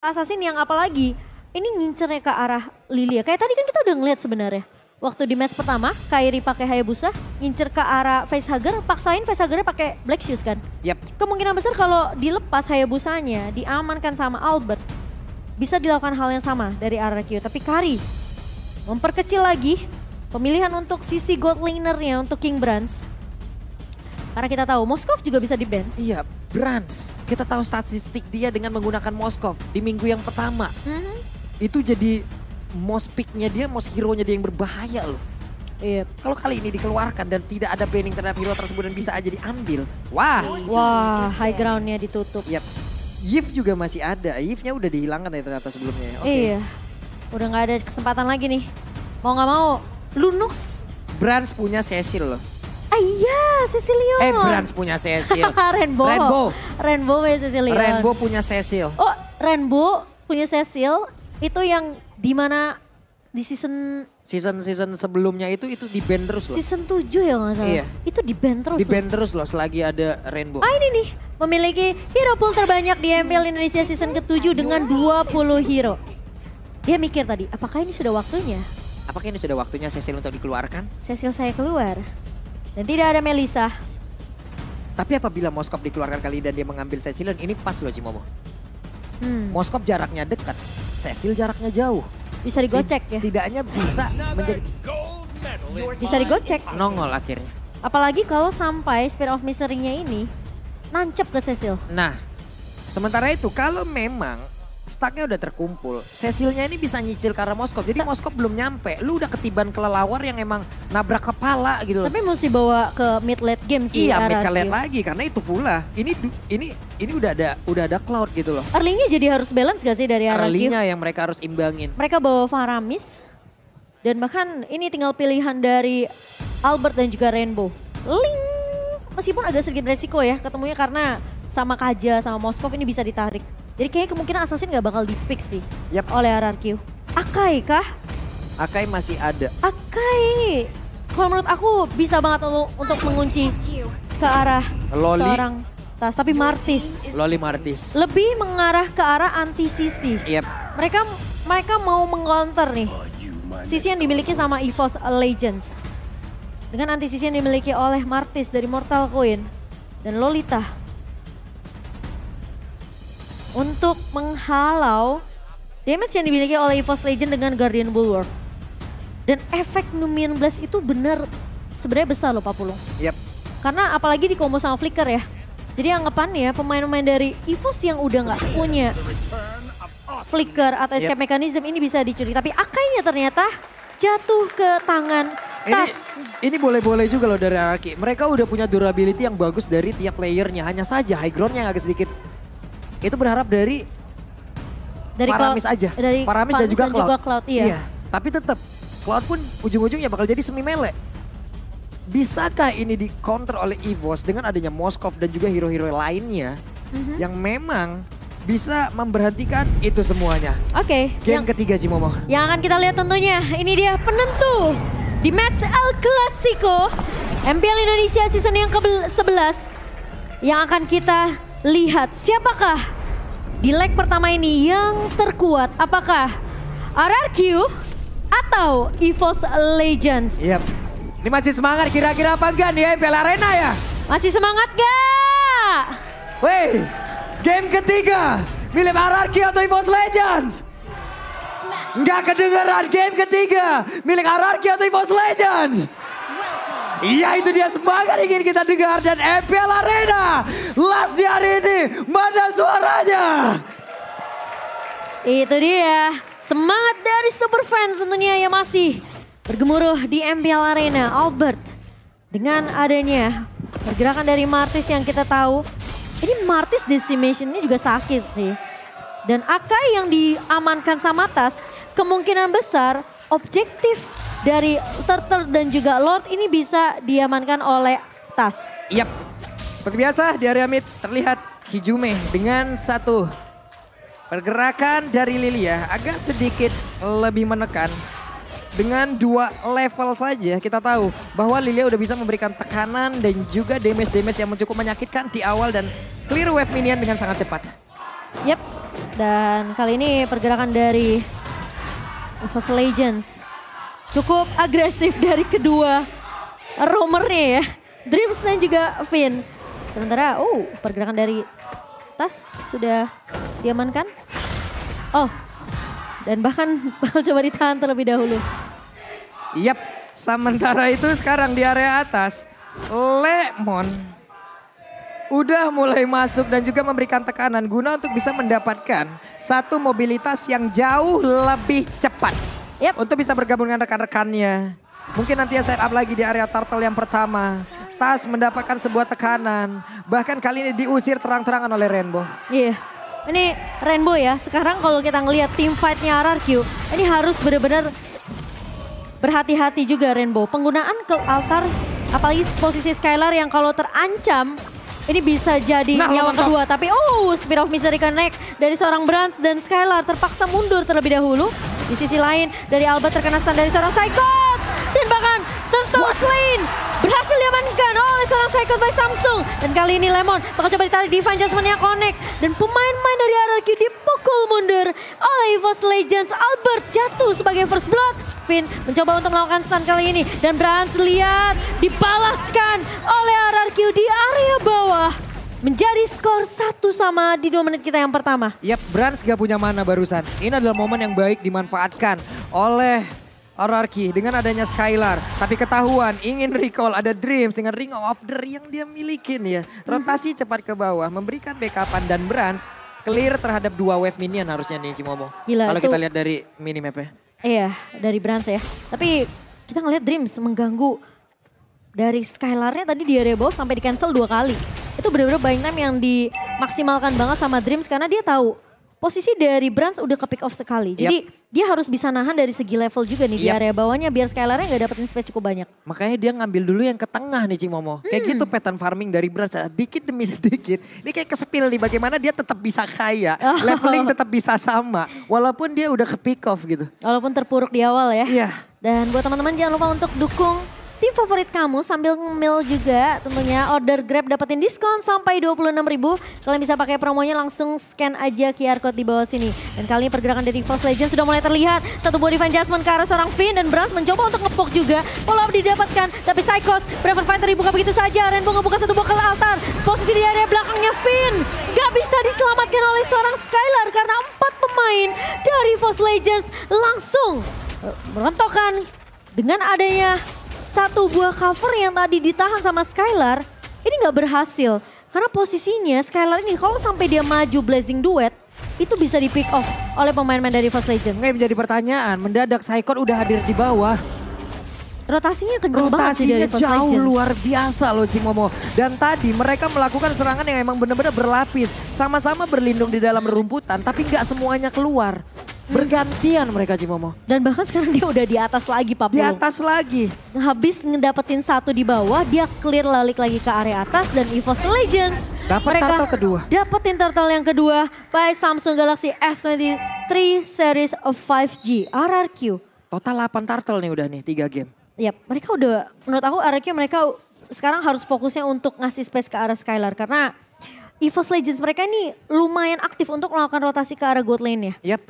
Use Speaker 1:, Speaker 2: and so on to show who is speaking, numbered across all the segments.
Speaker 1: Assassin yang apalagi ini ngincernya ke arah Lilia. Kayak tadi kan kita udah ngeliat sebenarnya. Waktu di match pertama, Kairi pakai Hayabusa, ngincer ke arah facehugger, paksain facehuggernya pakai Black Shoes kan.
Speaker 2: Yap.
Speaker 1: Kemungkinan besar kalau dilepas Hayabusanya, diamankan sama Albert, bisa dilakukan hal yang sama dari RRQ. Tapi Kari memperkecil lagi pemilihan untuk sisi gold lanernya untuk King Brands. Karena kita tahu Moskov juga bisa di-ban.
Speaker 2: Iya, Brands. Kita tahu statistik dia dengan menggunakan Moskov di minggu yang pertama. Itu jadi most pick-nya dia, most hero-nya dia yang berbahaya loh.
Speaker 1: Iya.
Speaker 2: Kalau kali ini dikeluarkan dan tidak ada banning terhadap hero tersebut dan bisa aja diambil. Wah.
Speaker 1: Wah, high ground-nya ditutup.
Speaker 2: Yap. Yif juga masih ada. Yifnya udah dihilangkan ya ternyata sebelumnya. Oke.
Speaker 1: Iya. Udah gak ada kesempatan lagi nih. Mau gak mau, Lunox.
Speaker 2: Brands punya Cecil loh.
Speaker 1: Ah iya, Cecilion.
Speaker 2: Brands punya Cecil.
Speaker 1: Rainbow. Rainbow punya Cecilion.
Speaker 2: Rainbow punya Cecil.
Speaker 1: Oh, Rainbow punya Cecil. Itu yang dimana di season
Speaker 2: sebelumnya itu di ban terus loh.
Speaker 1: Season 7 ya nggak salah.
Speaker 2: Iya.
Speaker 1: Itu di ban terus.
Speaker 2: Di ban terus loh selagi ada Rainbow.
Speaker 1: Ah ini nih, memiliki hero pool terbanyak di MPL Indonesia season ke-7 dengan 20 hero. Dia mikir tadi, apakah ini sudah waktunya?
Speaker 2: Apakah ini sudah waktunya Cecil untuk dikeluarkan?
Speaker 1: Cecil saya keluar. Dan tidak ada Melissa.
Speaker 2: Tapi apabila Moskov dikeluarkan kali dan dia mengambil Cecilion, ini pas loh Cimomo. Moskov jaraknya dekat, Cecil jaraknya jauh.
Speaker 1: Bisa digocek ya?
Speaker 2: Setidaknya bisa menjadi...
Speaker 1: Bisa digocek.
Speaker 2: Nongol akhirnya.
Speaker 1: Apalagi kalau sampai Spear of Misery-nya ini nancep ke Cecil.
Speaker 2: Nah, sementara itu kalau memang stacknya udah terkumpul, Cecilnya ini bisa nyicil ke arah Moskov. Jadi Moskov belum nyampe, lu udah ketiban kelelawar yang emang nabrak kepala gitu loh.
Speaker 1: Tapi mesti bawa ke mid late game sih.
Speaker 2: Iya, mid late lagi karena itu pula. Ini udah ada Cloud gitu loh.
Speaker 1: Early-nya jadi harus balance gak sih dari RRQ?
Speaker 2: Early-nya yang mereka harus imbangin.
Speaker 1: Mereka bawa Faramis dan bahkan ini tinggal pilihan dari Albert dan juga Rainbow. Link, meskipun agak sedikit resiko ya ketemunya karena sama Kaja sama Moskov ini bisa ditarik. Jadi kayaknya kemungkinan Assassin gak bakal di-pick sih oleh RRQ. Akai kah?
Speaker 2: Akai masih ada.
Speaker 1: Akai, kalau menurut aku bisa banget untuk mengunci ke arah
Speaker 2: Loli.
Speaker 1: seorang tas. Tapi Martis.
Speaker 2: Loli Martis.
Speaker 1: Lebih mengarah ke arah anti-Sisi.
Speaker 2: Yep.
Speaker 1: Mereka mau meng-counter nih. Sisi yang dimiliki sama EVOS Legends. Dengan anti-Sisi yang dimiliki oleh Martis dari Mortal Coin. Dan Lolita. Untuk menghalau damage yang dimiliki oleh EVOS Legend dengan Guardian Bulwark. Dan efek Numian Blast itu benar sebenarnya besar loh Pak Pulung.
Speaker 2: Yep.
Speaker 1: Karena apalagi di combo sama Flicker ya. Jadi anggapannya pemain-pemain dari EVOS yang udah nggak punya Flicker atau escape mechanism ini bisa dicuri. Tapi Akainya ternyata jatuh ke tangan Tas.
Speaker 2: Ini boleh-boleh juga loh dari RRQ. Mereka udah punya durability yang bagus dari tiap playernya. Hanya saja high groundnya agak sedikit. Itu berharap dari Paramis aja.
Speaker 1: Dari
Speaker 2: Paramis dan juga
Speaker 1: Cloud. Iya.
Speaker 2: Tapi tetap Cloud pun ujung-ujungnya bakal jadi semi melee. Bisakah ini di counter oleh EVOS dengan adanya Moskov dan juga hero-hero lainnya yang memang bisa memberhentikan itu semuanya.
Speaker 1: Oke.
Speaker 2: Game ketiga Cimomo.
Speaker 1: Yang akan kita lihat tentunya ini dia penentu di match El Clasico MPL Indonesia season yang ke-11 yang akan kita lihat siapakah di leg pertama ini yang terkuat. Apakah RRQ atau EVOS Legends?
Speaker 2: Yap. Ini masih semangat kira-kira apa enggak nih MPL Arena ya?
Speaker 1: Masih semangat gak?
Speaker 2: Wey, game ketiga milik RRQ atau EVOS Legends? Enggak kedengeran game ketiga milik RRQ atau EVOS Legends? Iya itu dia semangat ingin kita dengar dan MPL Arena last di hari ini mana suaranya? Itu
Speaker 1: dia semangat dari super fans tentunya yang masih bergemuruh di MPL Arena. Albert dengan adanya pergerakan dari Martis yang kita tahu ini Martis decimationnya juga sakit sih. Dan Akai yang diamankan sama Tas kemungkinan besar objektif dari Turtle dan juga Lord ini bisa diamankan oleh Tas.
Speaker 2: Yap, seperti biasa di area mid terlihat Hijume dengan satu pergerakan dari Lilia agak sedikit lebih menekan. Dengan 2 level saja kita tahu bahwa Lilia udah bisa memberikan tekanan dan juga damage yang cukup menyakitkan di awal dan clear wave minion dengan sangat cepat.
Speaker 1: Yap. Dan kali ini pergerakan dari EVOS Legends cukup agresif dari kedua roamernya ya. Dreams dan juga Finn. Sementara pergerakan dari Tas sudah diamankan. Dan bahkan bakal coba ditahan terlebih dahulu.
Speaker 2: Yap, sementara itu sekarang di area atas Lemon udah mulai masuk dan juga memberikan tekanan guna untuk bisa mendapatkan satu mobilitas yang jauh lebih cepat.
Speaker 1: Yep.
Speaker 2: Untuk bisa bergabung dengan rekan-rekannya. Mungkin nanti ya set up lagi di area turtle yang pertama. Tas mendapatkan sebuah tekanan. Bahkan kali ini diusir terang-terangan oleh Rainbow.
Speaker 1: Iya. Ini Rainbow ya. Sekarang kalau kita ngelihat tim fight-nya RRQ. Ini harus benar-benar berhati-hati juga Rainbow. Penggunaan ke altar. Apalagi posisi Skylar yang kalau terancam. Ini bisa jadi nyawa kedua. Tapi Spear of Misery Connect dari seorang Brans dan Skylar terpaksa mundur terlebih dahulu. Di sisi lain dari Albert terkena stun dari seorang Psychots. Dan bahkan Turtle Slain berhasil diamankan oleh seorang Psychots by Samsung. Dan kali ini Lemon bakal coba ditarik Divine Judgment-nya Connect. Dan pemain-pemain dari RRQ dipukul mundur oleh EVOS Legends. Albert jatuh sebagai first blood. Finn mencoba untuk melakukan stun kali ini. Dan Brans lihat dibalaskan oleh RRQ di area bawah. Menjadi skor 1-1 di 2 menit kita yang pertama.
Speaker 2: Yap, Brans gak punya mana barusan. Ini adalah momen yang baik dimanfaatkan oleh RRQ dengan adanya Skylar. Tapi ketahuan ingin recall ada Dreams dengan Ring of the yang dia milikin ya. Rotasi cepat ke bawah, memberikan backupan dan Brans clear terhadap 2 wave minion harusnya nih Cimomo. Kalau kita lihat dari minimapnya.
Speaker 1: Iya, dari Brans ya. Tapi kita ngelihat Dreams mengganggu dari Skylarnya tadi di area bawah sampai di cancel 2 kali. Itu benar-benar buying time yang dimaksimalkan banget sama Dreams karena dia tahu posisi dari Brans udah ke pick off sekali. Jadi dia harus bisa nahan dari segi level juga nih di area bawahnya biar Skylarnya gak dapetin space cukup banyak.
Speaker 2: Makanya dia ngambil dulu yang ke tengah nih Cimomo. Kayak gitu pattern farming dari Brans. Dikit demi sedikit. Ini kayak kesepil nih bagaimana dia tetap bisa kaya. Leveling tetap bisa sama. Walaupun dia udah ke pick off gitu.
Speaker 1: Walaupun terpuruk di awal ya.
Speaker 2: Iya.
Speaker 1: Dan buat teman-teman jangan lupa untuk dukung tim favorit kamu sambil ngemil juga tentunya order Grab dapetin diskon sampai 26.000. Kalian bisa pakai promonya langsung scan aja QR code di bawah sini. Dan kali ini pergerakan dari EVOS Legends sudah mulai terlihat. Satu buah Divine Judgment ke arah seorang Finn dan Brans mencoba untuk ngepok juga. Follow up didapatkan tapi Psychos Braver Fighter dibuka begitu saja. Rainbow ngebuka satu buah ke altar. Posisi di area belakangnya Finn gak bisa diselamatkan oleh seorang Skylar karena 4 pemain dari EVOS Legends langsung merontokkan dengan adanya satu buah cover yang tadi ditahan sama Skylar, ini gak berhasil. Karena posisinya Skylar ini kalau sampai dia maju Blazing Duet, itu bisa di pick off oleh pemain-pemain dari EVOS Legends.
Speaker 2: Nggak menjadi pertanyaan, mendadak Psychon udah hadir di bawah.
Speaker 1: Rotasinya kenceng banget sih dari EVOS
Speaker 2: jauh
Speaker 1: Legends.
Speaker 2: luar biasa loh Cimomo. Dan tadi mereka melakukan serangan yang emang benar-benar berlapis. Sama-sama berlindung di dalam rumputan, tapi nggak semuanya keluar. Bergantian mereka Cimomo.
Speaker 1: Dan bahkan sekarang dia udah di atas lagi Pak
Speaker 2: Di atas lagi.
Speaker 1: Habis ngedapetin satu di bawah, dia clear lalik lagi ke area atas dan EVOS Legends.
Speaker 2: Dapat turtle kedua.
Speaker 1: Dapetin turtle yang kedua by Samsung Galaxy S23 series of 5G RRQ.
Speaker 2: Total 8 turtle nih udah nih 3 game.
Speaker 1: Yap, mereka udah menurut aku RRQ mereka sekarang harus fokusnya untuk ngasih space ke arah Skylar karena EVOS Legends mereka ini lumayan aktif untuk melakukan rotasi ke arah god lane-nya.
Speaker 2: Yap.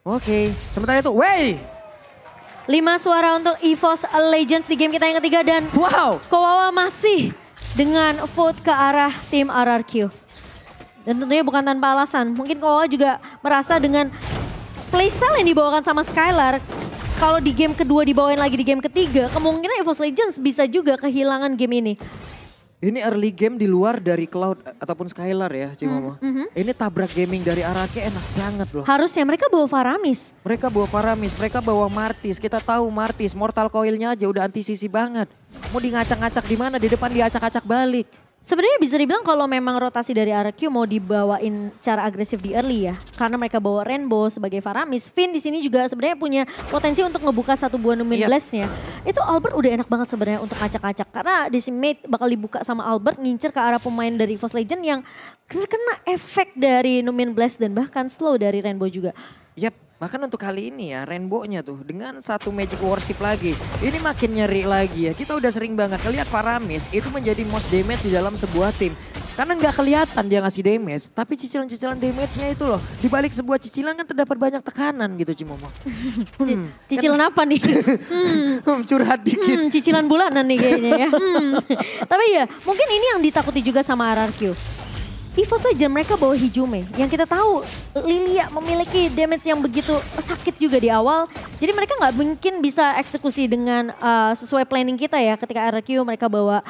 Speaker 2: Oke, sementara itu,
Speaker 1: 5 suara untuk EVOS Legends di game kita yang ketiga dan Kowawa masih dengan vote ke arah tim RRQ. Dan tentunya bukan tanpa alasan, mungkin Kowawa juga merasa dengan playstyle yang dibawakan sama Skylar, kalau di game kedua dibawain lagi di game ketiga, kemungkinan EVOS Legends bisa juga kehilangan game ini.
Speaker 2: Ini early game di luar dari Cloud ataupun Skylar ya Cimomo. Ini tabrak gaming dari Arake enak banget loh.
Speaker 1: Harusnya mereka bawa Faramis.
Speaker 2: Mereka bawa Faramis, mereka bawa Martis. Kita tahu Martis, Mortal Coil-nya aja udah anti-sisi banget. Mau di ngacak-ngacak di mana, di depan diacak-acak balik.
Speaker 1: Sebenarnya bisa dibilang kalau memang rotasi dari RRQ mau dibawain secara agresif di early ya. Karena mereka bawa Rainbow sebagai Faramis. Finn di sini juga sebenarnya punya potensi untuk ngebuka satu buah Numin Blast-nya. Itu Albert udah enak banget sebenarnya untuk ngacak-ngacak. Karena Decimate bakal dibuka sama Albert ngincer ke arah pemain dari EVOS Legend yang kena efek dari Numin Blast dan bahkan slow dari Rainbow juga.
Speaker 2: Yap, bahkan untuk kali ini ya Rainbow-nya tuh dengan satu Magic Worship lagi. Ini makin nyeri lagi ya. Kita udah sering banget ngeliat Faramis itu menjadi most damage di dalam sebuah tim. Karena nggak kelihatan dia ngasih damage, tapi cicilan-cicilan damage-nya itu loh. Di balik sebuah cicilan kan terdapat banyak tekanan gitu Cimomo.
Speaker 1: Cicilan apa nih?
Speaker 2: Curhat dikit.
Speaker 1: Cicilan bulanan nih kayaknya ya. Tapi ya mungkin ini yang ditakuti juga sama RRQ. EVOS Legends mereka bawa Hijume. Yang kita tahu Lilia memiliki damage yang begitu sakit juga di awal. Jadi mereka nggak mungkin bisa eksekusi dengan sesuai planning kita ya. Ketika RRQ mereka bawa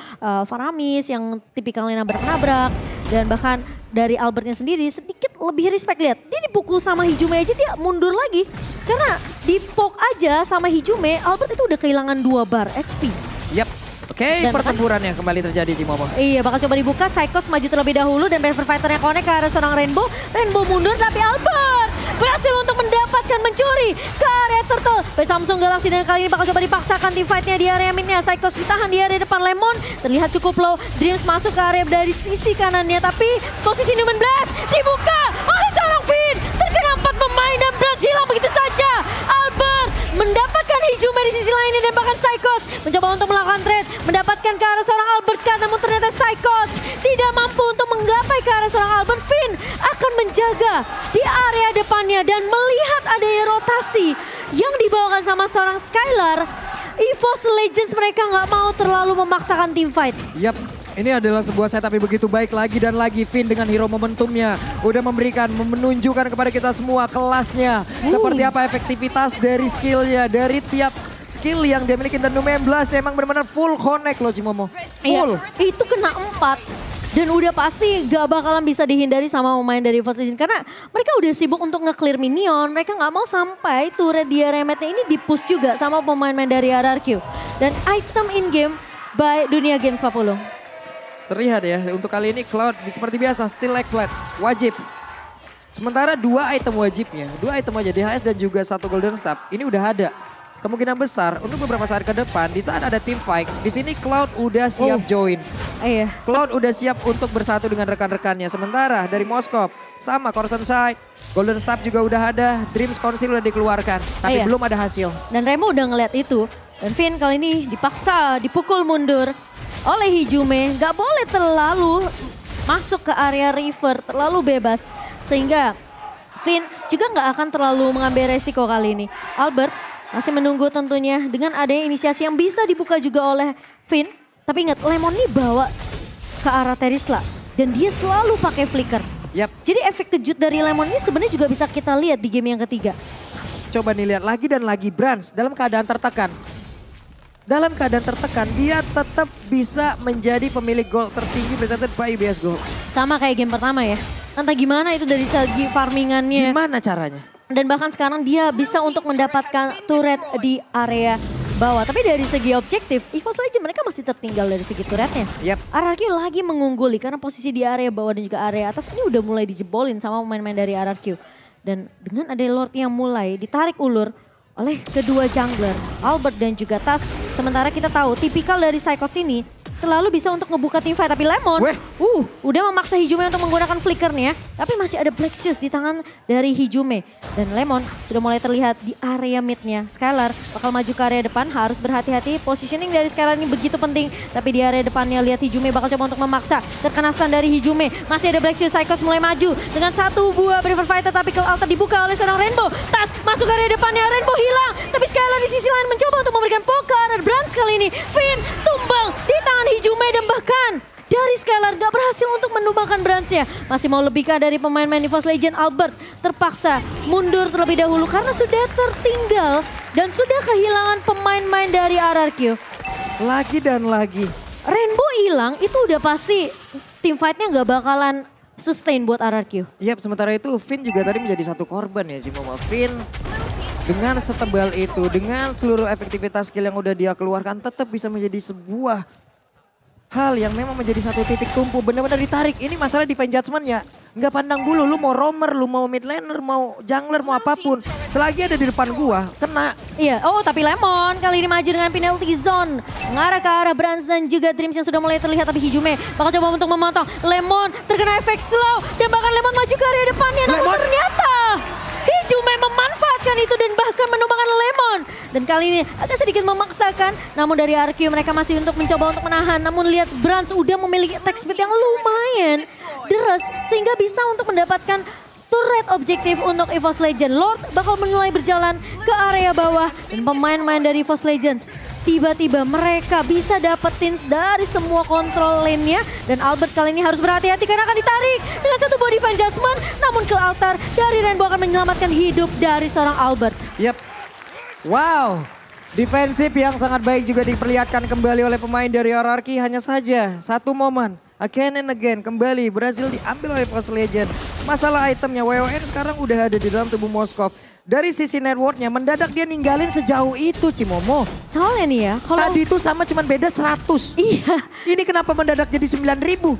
Speaker 1: Faramis yang tipikalnya nabrak-nabrak. Dan bahkan dari Albertnya sendiri sedikit lebih respect. Lihat dia dipukul sama Hijume aja dia mundur lagi. Karena di poke aja sama Hijume Albert itu udah kehilangan 2 bar HP.
Speaker 2: Yap. Oke, pertempuran yang kembali terjadi Cimomo.
Speaker 1: Iya, bakal coba dibuka. Psychots maju terlebih dahulu dan Paper Fighter-nya connect ke arah seorang Rainbow. Rainbow mundur tapi Albert berhasil untuk mendapatkan mencuri ke area Turtle. Samsung Galaxy dan kali ini bakal coba dipaksakan team fight-nya di area mid-nya. Psychots ditahan di area depan. Lemon terlihat cukup low. Dreams masuk ke area dari sisi kanannya tapi posisi Newman Blast dibuka oleh seorang Finn. Terkena 4 pemain dan Blast hilang begitu saja. Albert mendapatkan Hijume di sisi lainnya dan bahkan Psychots mencoba untuk melakukan trade. Mendapatkan ke arah seorang Albert Kat, namun ternyata Psychots tidak mampu untuk menggapai ke arah seorang Albert. Finn akan menjaga di area depannya dan melihat adanya rotasi yang dibawakan sama seorang Skylar. EVOS Legends mereka nggak mau terlalu memaksakan team fight.
Speaker 2: Yap. Ini adalah sebuah setup yang begitu baik lagi dan lagi. Finn dengan hero momentumnya udah memberikan, menunjukkan kepada kita semua kelasnya. Seperti apa efektivitas dari skillnya, dari tiap skill yang dia miliki. Dan Newman Blast emang benar-benar full connect loh Cimomo. Full.
Speaker 1: Iya, itu kena 4. Dan udah pasti gak bakalan bisa dihindari sama pemain dari EVOS Legends. Karena mereka udah sibuk untuk nge-clear minion. Mereka gak mau sampai turret di area mid-nya ini di-push juga sama pemain-pemain dari RRQ. Dan item in-game by Dunia Games 40.
Speaker 2: Terlihat ya, untuk kali ini Cloud seperti biasa, still leg flat, wajib. Sementara 2 item wajibnya, 2 item aja, DHS dan juga 1 Golden Staff, ini udah ada. Kemungkinan besar untuk beberapa saat ke depan, di saat ada team fight, di sini Cloud udah siap join.
Speaker 1: Iya.
Speaker 2: Cloud udah siap untuk bersatu dengan rekan-rekannya. Sementara dari Moskov, sama Corson Side, Golden Staff juga udah ada, Dreams Council udah dikeluarkan, tapi belum ada hasil.
Speaker 1: Dan Remo udah ngeliat itu, dan Finn kali ini dipaksa, dipukul mundur oleh Hijume. Gak boleh terlalu masuk ke area river, terlalu bebas. Sehingga Finn juga gak akan terlalu mengambil resiko kali ini. Albert masih menunggu tentunya dengan adanya inisiasi yang bisa dibuka juga oleh Finn. Tapi ingat, Lemon ini bawa ke arah Terisla. Dan dia selalu pakai flicker.
Speaker 2: Yap.
Speaker 1: Jadi efek kejut dari Lemon ini sebenarnya juga bisa kita lihat di game yang ketiga.
Speaker 2: Coba nih lihat lagi dan lagi, Brans dalam keadaan tertekan. Dalam keadaan tertekan, dia tetap bisa menjadi pemilik gol tertinggi presented by IBS Gold.
Speaker 1: Sama kayak game pertama ya. Entah gimana itu dari segi farmingannya.
Speaker 2: Gimana caranya?
Speaker 1: Dan bahkan sekarang dia bisa untuk mendapatkan turret di area bawah. Tapi dari segi objektif, EVOS Legends mereka masih tertinggal dari segi turretnya.
Speaker 2: Yap.
Speaker 1: RRQ lagi mengungguli karena posisi di area bawah dan juga area atas ini udah mulai dijebolin sama pemain-pemain dari RRQ. Dan dengan ada Lord yang mulai ditarik ulur oleh kedua jungler, Albert dan juga Tas. Sementara kita tahu tipikal dari Psychots ini selalu bisa untuk ngebuka team fight. Tapi Lemon udah memaksa Hijume untuk menggunakan flickernya. Tapi masih ada Black Shoes di tangan dari Hijume. Dan Lemon sudah mulai terlihat di area midnya. Skylar bakal maju ke area depan, harus berhati-hati. Positioning dari Skylar ini begitu penting. Tapi di area depannya lihat Hijume bakal coba untuk memaksa. Terkena stun dari Hijume. Masih ada Black Shoes, Psychots mulai maju dengan 1 buah River Fighter. Tapi kalau altar dibuka oleh seorang Rainbow. Tas masuk ke area depannya, Rainbow hilang. Tapi Skylar di sisi lain mencoba untuk memberikan poke ke Brans kali ini. Finn tumbang di tangan Hijume dan bahkan dari Skylar gak berhasil untuk menumbangkan Bransnya. Masih mau lebihkah dari pemain-pemain EVOS Legends? Albert terpaksa mundur terlebih dahulu karena sudah tertinggal dan sudah kehilangan pemain-pemain dari RRQ.
Speaker 2: Lagi dan lagi.
Speaker 1: Rainbow hilang itu udah pasti team fight-nya gak bakalan sustain buat RRQ.
Speaker 2: Yap, sementara itu Finn juga tadi menjadi satu korban ya Cimomo. Finn dengan setebal itu, dengan seluruh efektivitas skill yang udah dia keluarkan tetap bisa menjadi sebuah hal yang memang menjadi satu titik tumpu. Benar-benar ditarik. Ini masalah defense judgment-nya. Nggak pandang bulu, lu mau roamer, lu mau mid laner, mau jungler, mau apapun. Selagi ada di depan gua, kena.
Speaker 1: Iya, tapi Lemon kali ini maju dengan penalty zone. Mengarah ke arah Brans dan juga Dreams yang sudah mulai terlihat. Tapi Hijume bakal coba untuk memotong. Lemon terkena efek slow. Dan bahkan Lemon maju ke area depannya. Namun ternyata Hijume memanfaatkan melakukan itu dan bahkan menumbangkan Lemon. Dan kali ini agak sedikit memaksakan, namun dari RQ mereka masih untuk mencoba untuk menahan. Namun lihat Brans udah memiliki attack speed yang lumayan deras sehingga bisa untuk mendapatkan turret objektif untuk EVOS Legends. Lord bakal mulai berjalan ke area bawah dan pemain-pemain dari EVOS Legends tiba-tiba mereka bisa dapetin dari semua kontrol lane-nya. Dan Albert kali ini harus berhati-hati karena akan ditarik dengan satu body fan judgment. Namun ke altar dari Rainbow akan menyelamatkan hidup dari seorang Albert.
Speaker 2: Yap. Wow. Defensif yang sangat baik juga diperlihatkan kembali oleh pemain dari RRQ. Hanya saja satu momen. Again and again kembali berhasil diambil oleh EVOS Legends. Masalah itemnya WON sekarang udah ada di dalam tubuh Moskov. Dari sisi networknya mendadak dia ninggalin sejauh itu Cimomo.
Speaker 1: Soalnya nih ya. Kalau
Speaker 2: tadi itu sama cuman beda 100.
Speaker 1: Iya.
Speaker 2: Ini kenapa mendadak jadi 9.000?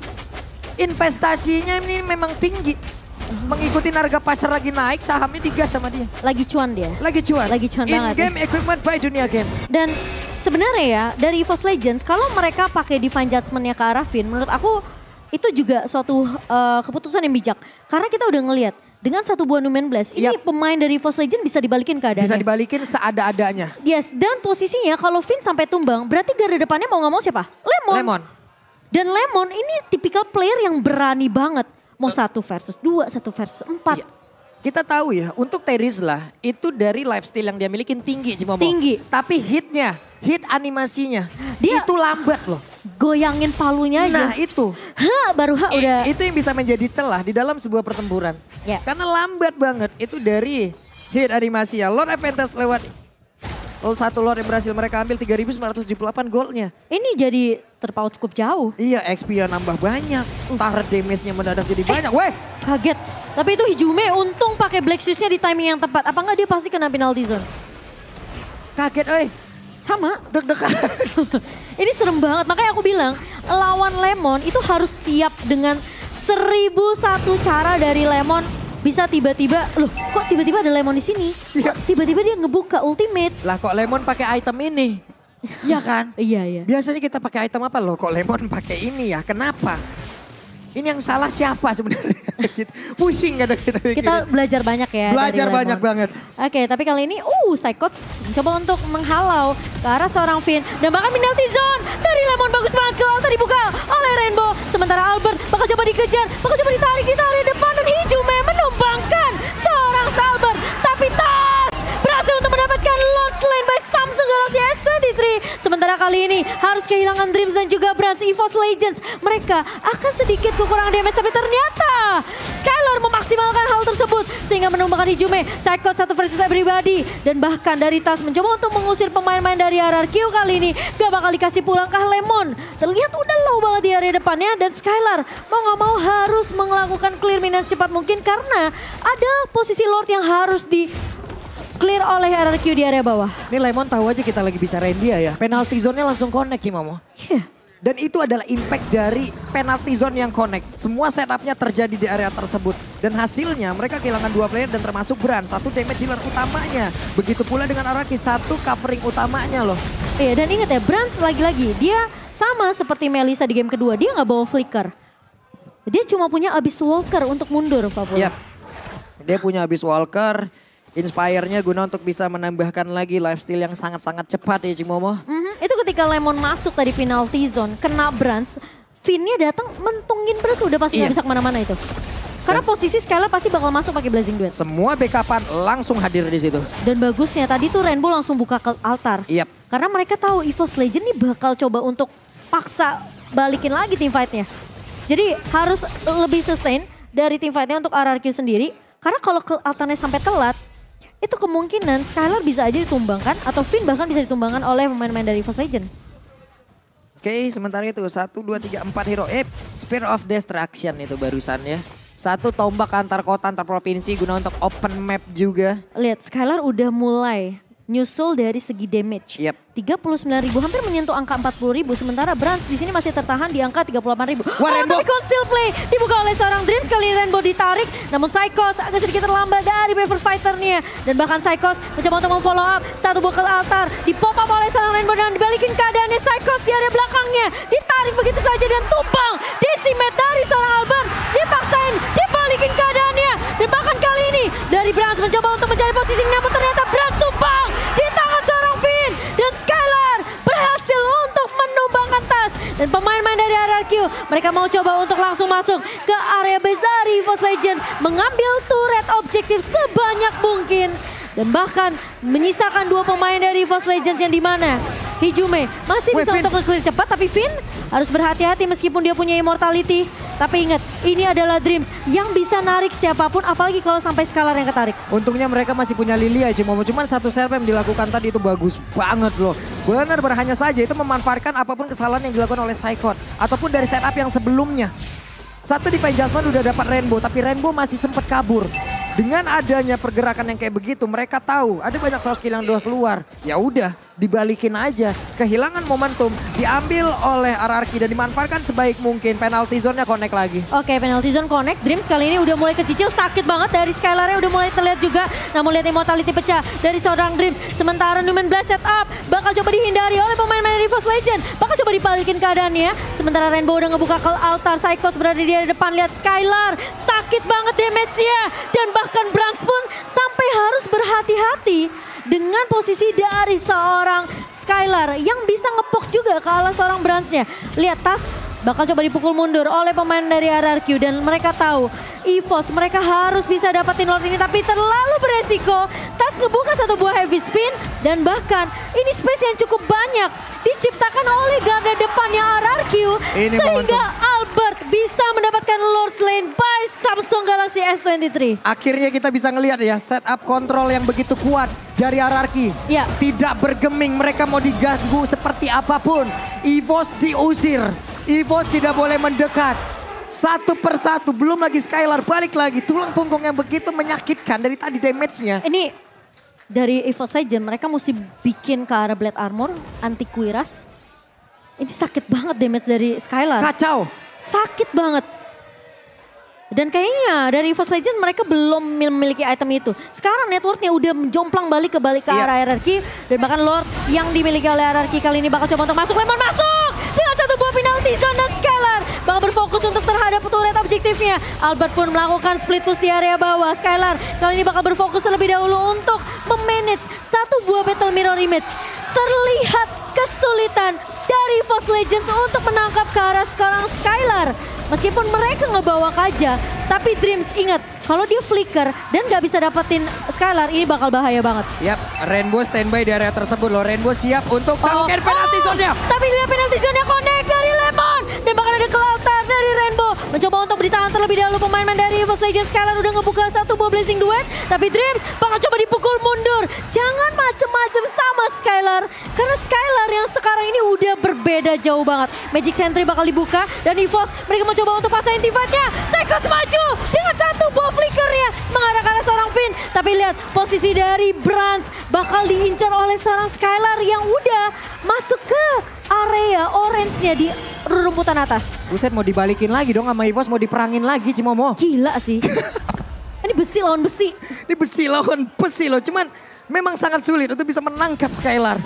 Speaker 2: Investasinya ini memang tinggi. Mengikuti harga pasar lagi naik, sahamnya digas sama dia.
Speaker 1: Lagi cuan dia.
Speaker 2: Lagi cuan.
Speaker 1: Lagi cuan banget.
Speaker 2: In-game equipment by Dunia Game.
Speaker 1: Dan sebenarnya ya dari EVOS Legends kalau mereka pakai Divine Judgment-nya ke arah Finn, menurut aku itu juga suatu keputusan yang bijak. Karena kita udah ngelihat dengan satu buah Numen Blast, ini pemain dari EVOS Legends bisa dibalikin keadaannya.
Speaker 2: Bisa dibalikin seada-adanya.
Speaker 1: Yes, dan posisinya kalau Finn sampai tumbang, berarti garda depannya mau gak mau siapa? Lemon. Dan Lemon ini tipikal player yang berani banget. Mau 1 versus 2, 1 versus 4.
Speaker 2: Ya. Kita tahu ya, untuk Terizla itu dari lifestyle yang dia milikin tinggi Cimomo.
Speaker 1: Tinggi.
Speaker 2: Tapi hit animasinya,
Speaker 1: dia
Speaker 2: itu lambat loh.
Speaker 1: Goyangin palunya aja.
Speaker 2: Nah itu.
Speaker 1: Baru udah.
Speaker 2: Itu yang bisa menjadi celah di dalam sebuah pertempuran.
Speaker 1: Yeah.
Speaker 2: Karena lambat banget itu dari hit animasi ya. Lord Advantage lewat satu Lord yang berhasil mereka ambil 3.978 goldnya.
Speaker 1: Ini jadi terpaut cukup jauh.
Speaker 2: Iya XP-nya nambah banyak. Turret damage-nya mendadak jadi banyak. Weh.
Speaker 1: Kaget. Tapi itu Hijume untung pakai Black Shoes-nya di timing yang tepat. Apa enggak dia pasti kena penalty zone?
Speaker 2: Kaget oi.
Speaker 1: Sama.
Speaker 2: Deg-degan.
Speaker 1: Ini serem banget. Makanya aku bilang lawan Lemon itu harus siap dengan 1001 cara dari Lemon. Bisa tiba-tiba, loh kok tiba-tiba ada Lemon di sini?
Speaker 2: Iya.
Speaker 1: Tiba-tiba dia ngebuka ultimate.
Speaker 2: Lah kok Lemon pakai item ini? Iya kan?
Speaker 1: Iya.
Speaker 2: Biasanya kita pakai item apa loh? Kok Lemon pakai ini ya? Kenapa? Ini yang salah siapa sebenarnya? Pusing kadang kita mikir.
Speaker 1: Kita belajar banyak ya.
Speaker 2: Belajar banyak banget.
Speaker 1: Oke, tapi kali ini Psychots mencoba untuk menghalau ke arah seorang Finn. Dan bahkan penalty zone dari Lemon bagus banget ke altar dibuka oleh Rainbow. Sementara Albert bakal coba dikejar, bakal coba ditarik di area depan. Dan Hijume menumbangkan seorang Albert. Tapi Tas berhasil untuk mendapatkan Lord Slain by Samsung Galaxy S23. Sementara kali ini harus kehilangan Dreams dan juga Brans EVOS Legends. Mereka akan sedikit kekurangan damage tapi ternyata Skylar memaksimalkan hal tersebut sehingga menumbangkan Hijume. Psychot 1 versus everybody. Dan bahkan dari Tas mencoba untuk mengusir pemain-pemain dari RRQ kali ini. Gak bakal dikasih pulang ke Lemon. Terlihat udah low banget di area depannya dan Skylar mau gak mau harus melakukan clear minion secepat mungkin karena ada posisi Lord yang harus di clear oleh RRQ di area bawah.
Speaker 2: Ini Lemon tahu aja kita lagi bicarain dia ya. Penalty zone-nya langsung connect Cimomo.
Speaker 1: Iya.
Speaker 2: Dan itu adalah impact dari penalty zone yang connect. Semua setupnya terjadi di area tersebut. Dan hasilnya mereka kehilangan 2 player dan termasuk Brand. 1 damage dealer utamanya. Begitu pula dengan Araki 1 covering utamanya loh.
Speaker 1: Iya dan ingat ya Brand lagi-lagi dia sama seperti Melissa di game kedua. Dia gak bawa flicker. Dia cuma punya Abyss Walker untuk mundur Papua.
Speaker 2: Yap. Dia punya Abyss Walker. Inspire-nya guna untuk bisa menambahkan lagi lifesteal yang sangat-sangat cepat ya Cimomo.
Speaker 1: Itu ketika Lemon masuk tadi penalty zone, kena Brans, Finn-nya datang mentungin Brans udah pasti gak bisa kemana-mana itu. Karena posisi Skylar pasti bakal masuk pakai Blazing Duet.
Speaker 2: Semua backupan langsung hadir di situ.
Speaker 1: Dan bagusnya tadi tuh Rainbow langsung buka ke altar.
Speaker 2: Yap.
Speaker 1: Karena mereka tahu EVOS Legend nih bakal coba untuk paksa balikin lagi team fight-nya. Jadi harus lebih sustain dari team fight-nya untuk RRQ sendiri. Karena kalau ke altarnya sampai telat, itu kemungkinan Skylar bisa aja ditumbangkan atau Finn bahkan bisa ditumbangkan oleh pemain-pemain dari EVOS Legend.
Speaker 2: Oke, sementara itu 1, 2, 3, 4 hero. Spear of Destruction itu barusan ya. 1 tombak antar kota, antar provinsi guna untuk open map juga.
Speaker 1: Lihat, Skylar udah mulai nyusul dari segi damage.
Speaker 2: Yap.
Speaker 1: 39.000 hampir menyentuh angka 40.000 sementara Brans di sini masih tertahan di angka 38.000.
Speaker 2: Rainbow.
Speaker 1: Tapi conceal play dibuka oleh seorang Dreams kali ini Rainbow ditarik namun Psychos agak sedikit terlambat dari Reverse Fighter-nya dan bahkan Psychos mencoba untuk memfollow up satu buah altar di pop up oleh seorang Rainbow dan dibalikin keadaannya Psychos di area belakangnya ditarik begitu saja dan tumbang deciimate dari seorang Albert dipaksain dibalikin keadaannya dan bahkan kali ini dari Brans mencoba untuk mencari posisi namun ternyata Mereka mau coba untuk langsung masuk ke area base dari EVOS Legends. Mengambil turret objektif sebanyak mungkin. Dan bahkan menyisakan 2 pemain dari EVOS Legends yang dimana Hijume masih bisa untuk nge-clear cepat, tapi Finn harus berhati-hati meskipun dia punya immortality. Tapi ingat, ini adalah Dreams yang bisa narik siapapun, apalagi kalau sampai Scalar yang ketarik.
Speaker 2: Untungnya mereka masih punya Lilia, cuman satu serve yang dilakukan tadi itu bagus banget loh. Benar-benar hanya saja itu memanfaatkan apapun kesalahan yang dilakukan oleh Saikot. Ataupun dari setup yang sebelumnya. Satu di Jasmine udah dapat Rainbow, tapi Rainbow masih sempat kabur. Dengan adanya pergerakan yang kayak begitu, mereka tahu ada banyak source kill yang udah keluar. Ya udah, dibalikin aja. Kehilangan momentum, diambil oleh RRQ dan dimanfaatkan sebaik mungkin. Penalty zone-nya connect lagi.
Speaker 1: Oke, penalty zone connect. Dreams kali ini udah mulai kecicil, sakit banget dari Skylar-nya udah mulai terlihat juga. Namun lihat immortality pecah dari seorang Dreams. Sementara Numen Blast setup bakal coba dihindari oleh pemain-pemain dari EVOS Legends. Bakal coba dibalikin keadaannya. Sementara Rainbow udah ngebuka ke altar. Psychos berada di depan, lihat Skylar. Sakit banget damage-nya. Dan bahkan Brans pun sampai harus berhati-hati dengan posisi dari seorang Skylar yang bisa ngepok juga ke arah seorang Bransnya. Lihat Tas bakal coba dipukul mundur oleh pemain dari RRQ dan mereka tahu EVOS mereka harus bisa dapetin Lord ini tapi terlalu beresiko. Tas ngebuka satu buah heavy spin dan bahkan ini space yang cukup banyak diciptakan oleh garda depannya RRQ
Speaker 2: ini
Speaker 1: sehingga Albert bisa mendapatkan Lord Lane by Samsung Galaxy S23.
Speaker 2: Akhirnya kita bisa ngelihat ya setup kontrol yang begitu kuat dari RRQ.
Speaker 1: Ya.
Speaker 2: Tidak bergeming, mereka mau diganggu seperti apapun. EVOS diusir, EVOS tidak boleh mendekat. Satu persatu, belum lagi Skylar balik lagi. Tulang punggung yang begitu menyakitkan dari tadi damage-nya.
Speaker 1: Ini dari EVOS Legends mereka mesti bikin ke arah Blade Armor, anti kuiras. Ini sakit banget damage dari Skylar.
Speaker 2: Kacau.
Speaker 1: Sakit banget. Dan kayaknya dari EVOS Legends mereka belum memiliki item itu. Sekarang networknya udah menjomplang balik ke arah RRQ. Dan bahkan Lord yang dimiliki oleh RRQ kali ini bakal coba untuk masuk. Lemon masuk! Dengan satu buah penalty zone dan Skylar bakal berfokus untuk terhadap turret objektifnya. Albert pun melakukan split push di area bawah. Skylar kali ini bakal berfokus terlebih dahulu untuk memanage satu buah battle mirror image. Terlihat kesulitan dari EVOS Legends untuk menangkap ke arah sekarang Skylar. Meskipun mereka ngebawa aja, tapi Dreams ingat kalau dia flicker dan gak bisa dapetin Skylar ini bakal bahaya banget.
Speaker 2: Yap, Rainbow standby di area tersebut loh. Rainbow siap untuk salurkan penalti zone-nya.
Speaker 1: Tapi lihat penalti zone-nya connect dari Lemon. Dan bakal ada kelautan dari Rainbow. Mencoba untuk ditahan terlebih dahulu pemain dari EVOS Legends. Skylar udah ngebuka satu buah Blazing Duet. Tapi Dreams bakal coba dipukul mundur. Jangan macem-macem sama Skylar. Karena Skylar yang sekarang ini udah berbeda jauh banget. Magic Sentry bakal dibuka. Dan EVOS mereka mau coba untuk pasang intifadnya. Psychos maju dengan satu buah flickernya mengarah ke arah seorang Finn. Tapi lihat posisi dari Brans bakal diincar oleh seorang Skylar yang udah masuk ke area orange-nya di rumputan atas.
Speaker 2: Buset, mau dibalikin lagi dong sama EVOS, mau diperangin lagi Cimomo.
Speaker 1: Gila sih. Ini besi lawan besi.
Speaker 2: Ini besi lawan besi loh, cuman memang sangat sulit untuk bisa menangkap Skylar.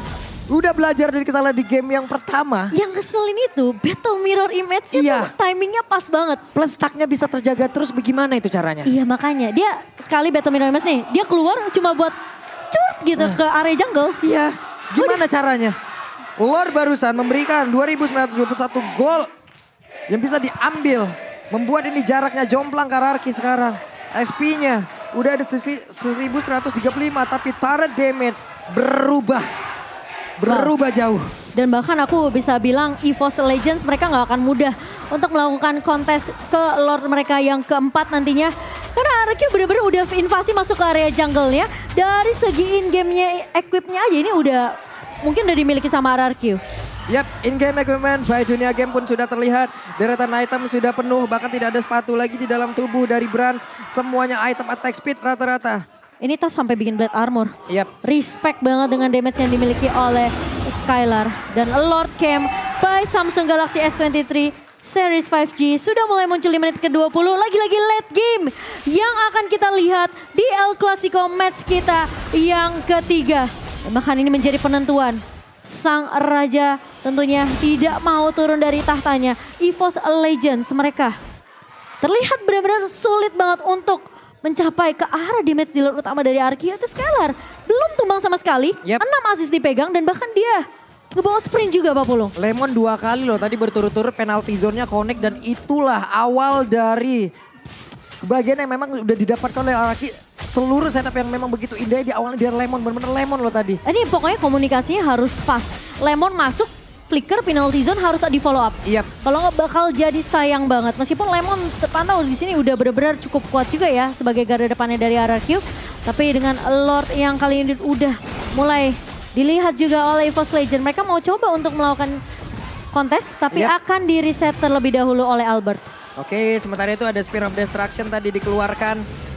Speaker 2: Udah belajar dari kesalahan di game yang pertama.
Speaker 1: Yang keselin itu battle mirror image-nya tuh timingnya pas banget.
Speaker 2: Plus stacknya bisa terjaga terus, bagaimana itu caranya?
Speaker 1: Iya makanya, dia sekali battle mirror image nih, dia keluar cuma buat cut gitu ke area jungle.
Speaker 2: Iya, gimana caranya? Lord barusan memberikan 2921 gol yang bisa diambil. Membuat ini jaraknya jomplang ke RRQ sekarang. XP-nya udah ada 1135 tapi turret damage berubah jauh.
Speaker 1: Dan bahkan aku bisa bilang EVOS Legends mereka nggak akan mudah untuk melakukan kontes ke Lord mereka yang keempat nantinya. Karena RRQ bener-bener udah invasi masuk ke area jungle-nya. Dari segi in-game-nya, equip-nya aja ini udah mungkin udah dimiliki sama RRQ.
Speaker 2: Yap, in-game equipment by Dunia Game pun sudah terlihat. Deretan item sudah penuh, bahkan tidak ada sepatu lagi di dalam tubuh dari Brans. Semuanya item attack speed rata-rata.
Speaker 1: Ini Tas sampai bikin Blade Armor.
Speaker 2: Yap.
Speaker 1: Respect banget dengan damage yang dimiliki oleh Skylar. Dan Lord Camp by Samsung Galaxy S23 Series 5G sudah mulai muncul di menit ke-20. Lagi-lagi late game yang akan kita lihat di El Clasico match kita yang ketiga. Dan bahkan ini menjadi penentuan. Sang Raja tentunya tidak mau turun dari tahtanya. EVOS Legends mereka terlihat benar-benar sulit banget untuk mencapai ke arah damage dealer utama dari RRQ itu Skylar. Belum tumbang sama sekali, 6 assist dipegang dan bahkan dia ngebawa sprint juga Papulung.
Speaker 2: Lemon 2 kali loh tadi berturut-turut penalty zone-nya connect dan itulah awal dari bagian yang memang udah didapatkan oleh Araki. Seluruh setup yang memang begitu indah di awalnya dari Lemon, bener-bener Lemon loh tadi.
Speaker 1: Ini pokoknya komunikasinya harus pas. Lemon masuk, flicker penalty zone harus di follow up.
Speaker 2: Iya.
Speaker 1: Kalau nggak bakal jadi sayang banget. Meskipun Lemon terpantau di sini udah benar-benar cukup kuat juga ya sebagai garda depannya dari RRQ. Tapi dengan Lord yang kali ini udah mulai dilihat juga oleh EVOS Legend. Mereka mau coba untuk melakukan kontes tapi akan di reset terlebih dahulu oleh Albert.
Speaker 2: Oke, sementara itu ada Spear of Destruction tadi dikeluarkan.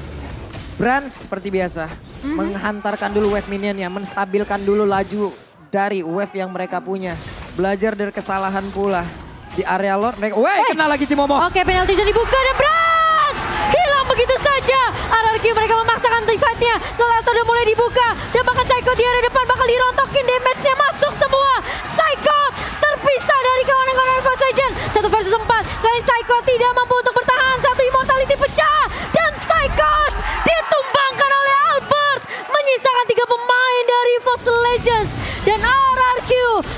Speaker 2: Brans seperti biasa menghantarkan dulu wave minionnya, menstabilkan dulu laju dari wave yang mereka punya. Belajar dari kesalahan pula di area Lord mereka. Kena lagi Cimomo.
Speaker 1: Oke, penalti zone dibuka dan Brans hilang begitu saja. RRQ mereka memaksakan fight-nya. Nolata udah mulai dibuka dan bahkan Psycho di area depan bakal dirontokin, damage-nya masuk semua. Psycho terpisah dari kawan-kawan EVOS Legend. 1 versus 4. Kali Psycho tidak mampu untuk bertahan. Satu immortality pecah dan Psycho ditumbangkan oleh Albert. Menyisakan 3 pemain dari EVOS Legends. Dan RRQ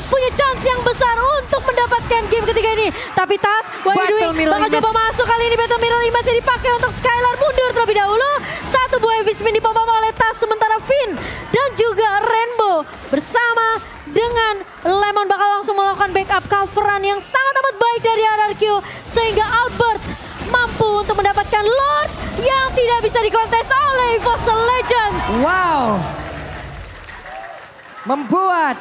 Speaker 1: punya chance yang besar untuk mendapatkan game ketiga ini. Tapi Tas, bakal coba masuk kali ini. Battle Mirror Image dipakai untuk Skylar mundur terlebih dahulu. Satu buah heavy spin dipompa oleh Tas. Sementara Finn dan juga Rainbow bersama dengan Lemon bakal langsung melakukan backup coveran yang sangat amat baik dari RRQ. Sehingga Albert mampu untuk mendapatkan Lord yang tidak bisa dikontes oleh EVOS Legends.
Speaker 2: Wow. Membuat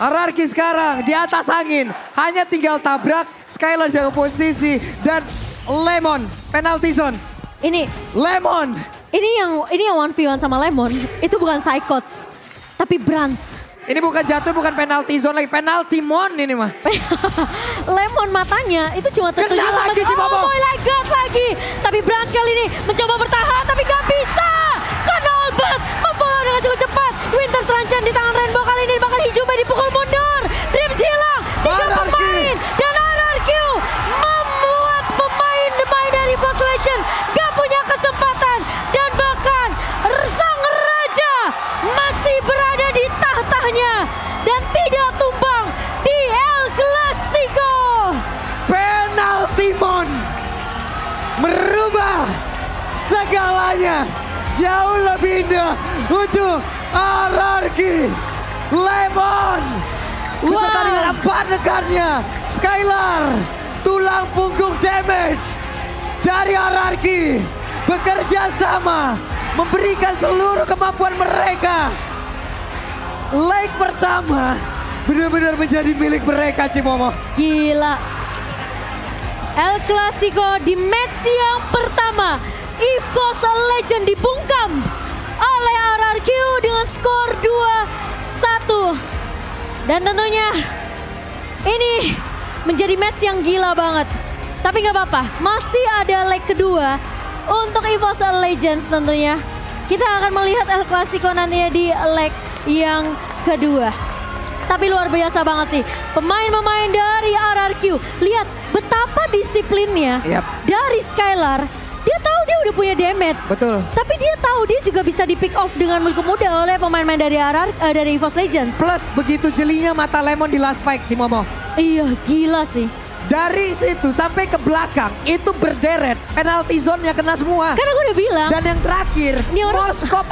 Speaker 2: RRQ sekarang di atas angin. Hanya tinggal tabrak, Skylar jaga posisi dan Lemon penalty zone.
Speaker 1: Ini
Speaker 2: Lemon.
Speaker 1: Ini yang 1v1 sama Lemon itu bukan Psychots tapi Brans.
Speaker 2: Ini bukan jatuh, bukan penalty zone lagi, penalty mon ini mah.
Speaker 1: Lemon matanya itu cuma tertuju sama
Speaker 2: lagi si Bobo.
Speaker 1: Oh my god lagi. Tapi Brans kali ini mencoba bertahan tapi gak bisa. Karena Albert memfollow dengan cukup cepat. Winter Transition di tangan Rainbow kali ini bahkan Hijube dipukul mundur. Dreams hilang. 3 pemain dan RRQ membuat pemain dari EVOS Legend gak punya kesempatan. Dan bahkan sang raja masih berada di tahtanya dan tidak tumbang di El Clasico.
Speaker 2: Penalty mon merubah segalanya jauh lebih indah untuk RRQ. Lemon beserta dengan 4 rekannya Skylar, tulang punggung damage dari RRQ bekerja sama memberikan seluruh kemampuan mereka. Leg pertama benar-benar menjadi milik mereka Cimomo.
Speaker 1: Gila. El Clasico di match yang pertama EVOS Legend dibungkam oleh RRQ dengan skor 2-1. Dan tentunya ini menjadi match yang gila banget. Tapi gak apa-apa, masih ada leg kedua untuk EVOS Legends tentunya. Kita akan melihat El Clasico nantinya di leg yang kedua. Tapi luar biasa banget sih. Pemain-pemain dari RRQ. Lihat betapa disiplinnya dari Skylar. Dia tahu dia udah punya damage.
Speaker 2: Betul.
Speaker 1: Tapi dia tahu dia juga bisa di pick off dengan begitu mudah oleh pemain-pemain dari EVOS Legends.
Speaker 2: Plus begitu jelinya mata Lemon di last fight Cimomo.
Speaker 1: Iya gila sih.
Speaker 2: Dari situ sampai ke belakang itu berderet. Penalty zone-nya kena semua.
Speaker 1: Karena gue udah bilang.
Speaker 2: Dan yang terakhir Moskop